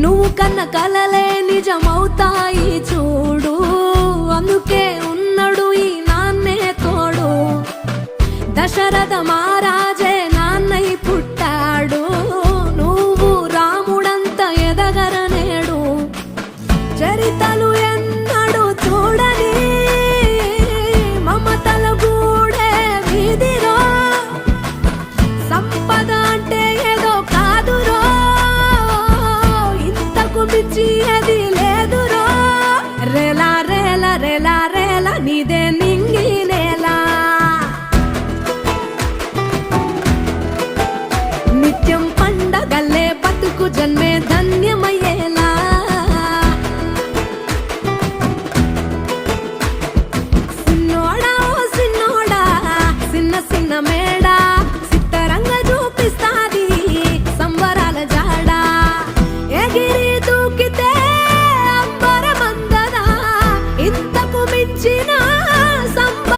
నువ్వు కన్న కలలే నిజమవుతాయి చూడు, అందుకే ఉన్నడు ఈ నాన్నే తోడు. దశరథ మహారాజే నాన్నై పుట్టాడు, నువ్వు రాముడంత ఎదగరనేడు. చరితలు ఎన్నడు చూడని మమతల గూడే వీధిరో, సంపద అంటే ఏదో కాదురో, ఇంతకు మించి అది లేదురో. రేలా రేలా రేలా రేలా నీదే నింగి నేలా, నిత్యం పండగల్లే బతుకు జన్మే ధన్యమయ్యేలా. సిన్నోడా ఓ సిన్నోడా సిన్న సిన్న మేడా, సిత్తరంగా చూపిస్తాది సంబరాల జాడా. ఎగిరి దూకితే అంబరమందదా, ఇంతకు మించిన